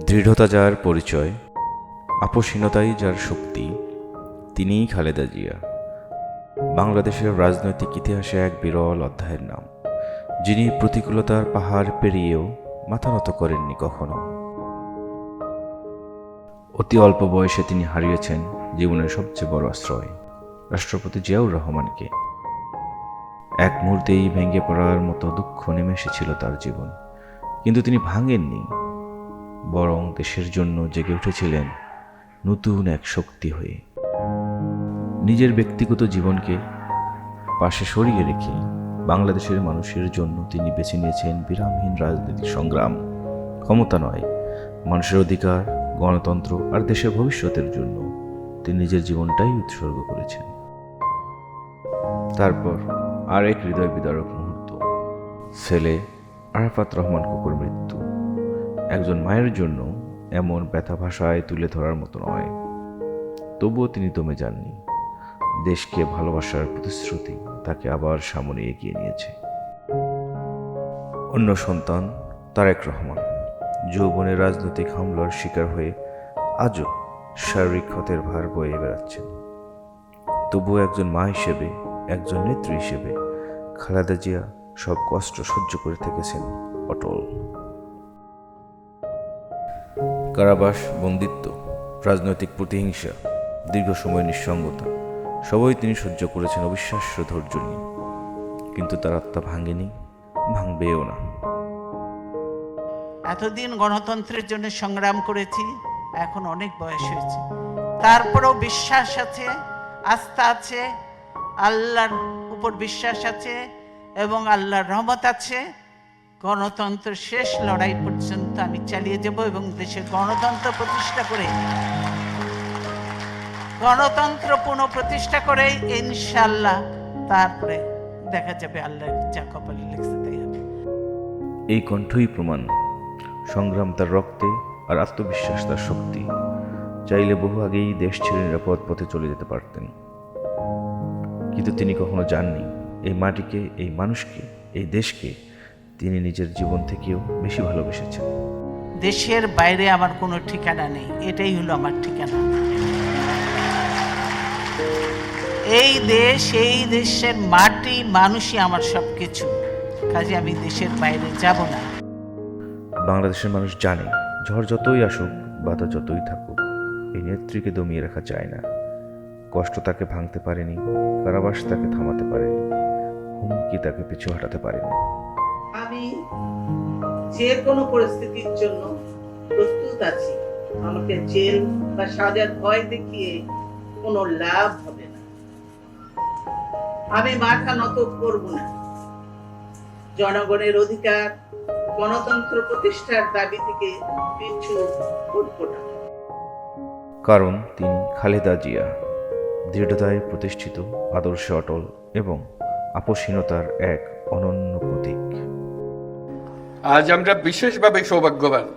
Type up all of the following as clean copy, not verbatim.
দৃঢ়তা যার পরিচয়, আপোষহীনতাই যার শক্তি, তিনিই খালেদা জিয়া। বাংলাদেশের রাজনৈতিক ইতিহাসে এক বিরল অধ্যায়ের নাম, যিনি প্রতিকূলতার পাহাড় পেরিয়েও মাথা নত করেননি কখনো। অতি অল্প বয়সে তিনি হারিয়েছেন জীবনের সবচেয়ে বড় আশ্রয়, রাষ্ট্রপতি জিয়াউর রহমানকে। এক মুহূর্তেই ভেঙে পড়ার মতো দুঃখ নেমে এসেছিল তার জীবন, কিন্তু তিনি ভাঙেননি, বরং দেশের জন্য জেগে উঠেছিলেন নতুন এক শক্তি হয়ে। নিজের ব্যক্তিগত জীবনকে পাশে সরিয়ে রেখে বাংলাদেশের মানুষের জন্য তিনি বেছে নিয়েছেন বিরামহীন রাজনৈতিক সংগ্রাম। ক্ষমতা নয়, মানুষের অধিকার, গণতন্ত্র আর দেশের ভবিষ্যতের জন্য তিনি নিজের জীবনটাই উৎসর্গ করেছেন। তারপর আর এক হৃদয় বিদারক মুহূর্ত, ছেলে আরাফাত রহমান কুকুর মৃত্যু। একজন মায়ের জন্য এমন ব্যথা ভাষায় তুলে ধরার মতো নয়, তবুও তিনি দমে যাননি। দেশকে ভালোবাসার প্রতিশ্রুতি তাকে আবার সামনে এগিয়ে নিয়েছে। অন্য সন্তান তারেক রহমান যৌবনের রাজনৈতিক হামলার শিকার হয়ে আজও শারীরিক ক্ষতের ভার বয়ে বেড়াচ্ছেন। তবুও একজন মা হিসেবে, একজন নেত্রী হিসেবে খালেদা জিয়া সব কষ্ট সহ্য করে থেকেছেন অটল। কারাবাস, বন্দিত্ব, রাজনৈতিক প্রতিহিংসা, দীর্ঘ সময় নিঃসঙ্গতা, সবই তিনি সহ্য করেছেন অবিশ্বাস্য ধৈর্য নিয়ে। কিন্তু তার আত্মা ভাঙেনি, ভাঙবেও না। এতদিন গণতন্ত্রের জন্য সংগ্রাম করেছি, এখন অনেক বয়স হয়েছে, তারপরেও বিশ্বাস আছে, আস্থা আছে, আল্লাহর উপর বিশ্বাস আছে এবং আল্লাহর রহমত আছে। গণতন্ত্র শেষ লড়াই পর্যন্ত আমি চালিয়ে যাব এবং দেশে গণতন্ত্র প্রতিষ্ঠা করে, গণতন্ত্র পুনঃপ্রতিষ্ঠা করে ইনশাআল্লাহ তারপরে দেখা যাবে আল্লাহ যা কপালে লিখছে তাই হবে। এই কণ্ঠই প্রমাণ, সংগ্রাম তার রক্তে আর আত্মবিশ্বাস তার শক্তি। চাইলে বহু আগেই দেশ ছেড়ে নিরাপদ পথে চলে যেতে পারতেন, কিন্তু তিনি কখনো যাননি। এই মাটিকে, এই মানুষকে, এই দেশকে তিনি নিজের জীবন থেকেও বেশি ভালোবেসেছেন। দেশের বাইরে আমার কোনো ঠিকানা নেই, এটাই হলো আমার ঠিকানা। এই দেশ, এই দেশের মাটি, মানুষই আমার সবকিছু, কাজে আমি দেশের বাইরে যাব না। বাংলাদেশের মানুষ জানে, ঝড় যতই আসুক, বাধা যতই থাকুক, এই নেত্রীকে দমিয়ে রাখা যায় না। কষ্ট তাকে ভাঙতে পারেনি, কারাবাস তাকে থামাতে পারেনি, হুমকি তাকে পিছু হাঁটাতে পারেনি। আমি যে কোনো পরিস্থিতির জন্য প্রস্তুত আছি। আমাকে জেল বা সাজার ভয় দেখিয়ে কোনো লাভ হবে না। আমি মাথা নত করব না। জনগণের অধিকার, গণতন্ত্র প্রতিষ্ঠার দাবি থেকে পিছু হটব না। কারণ তিনি খালেদা জিয়া, দৃঢ়তায় প্রতিষ্ঠিত, আদর্শে অটল এবং আপোষহীনতার এক অনন্য প্রতীক। আজ আমরা বিশেষভাবে সৌভাগ্যবান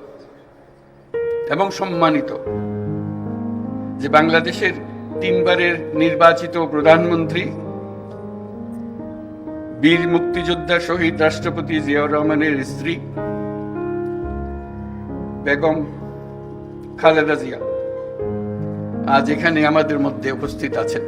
এবং সম্মানিত যে বাংলাদেশের 3 বারের নির্বাচিত প্রধানমন্ত্রী, বীর মুক্তিযোদ্ধা শহীদ রাষ্ট্রপতি জিয়াউর রহমানের স্ত্রী বেগম খালেদা জিয়া আজ এখানে আমাদের মধ্যে উপস্থিত আছেন।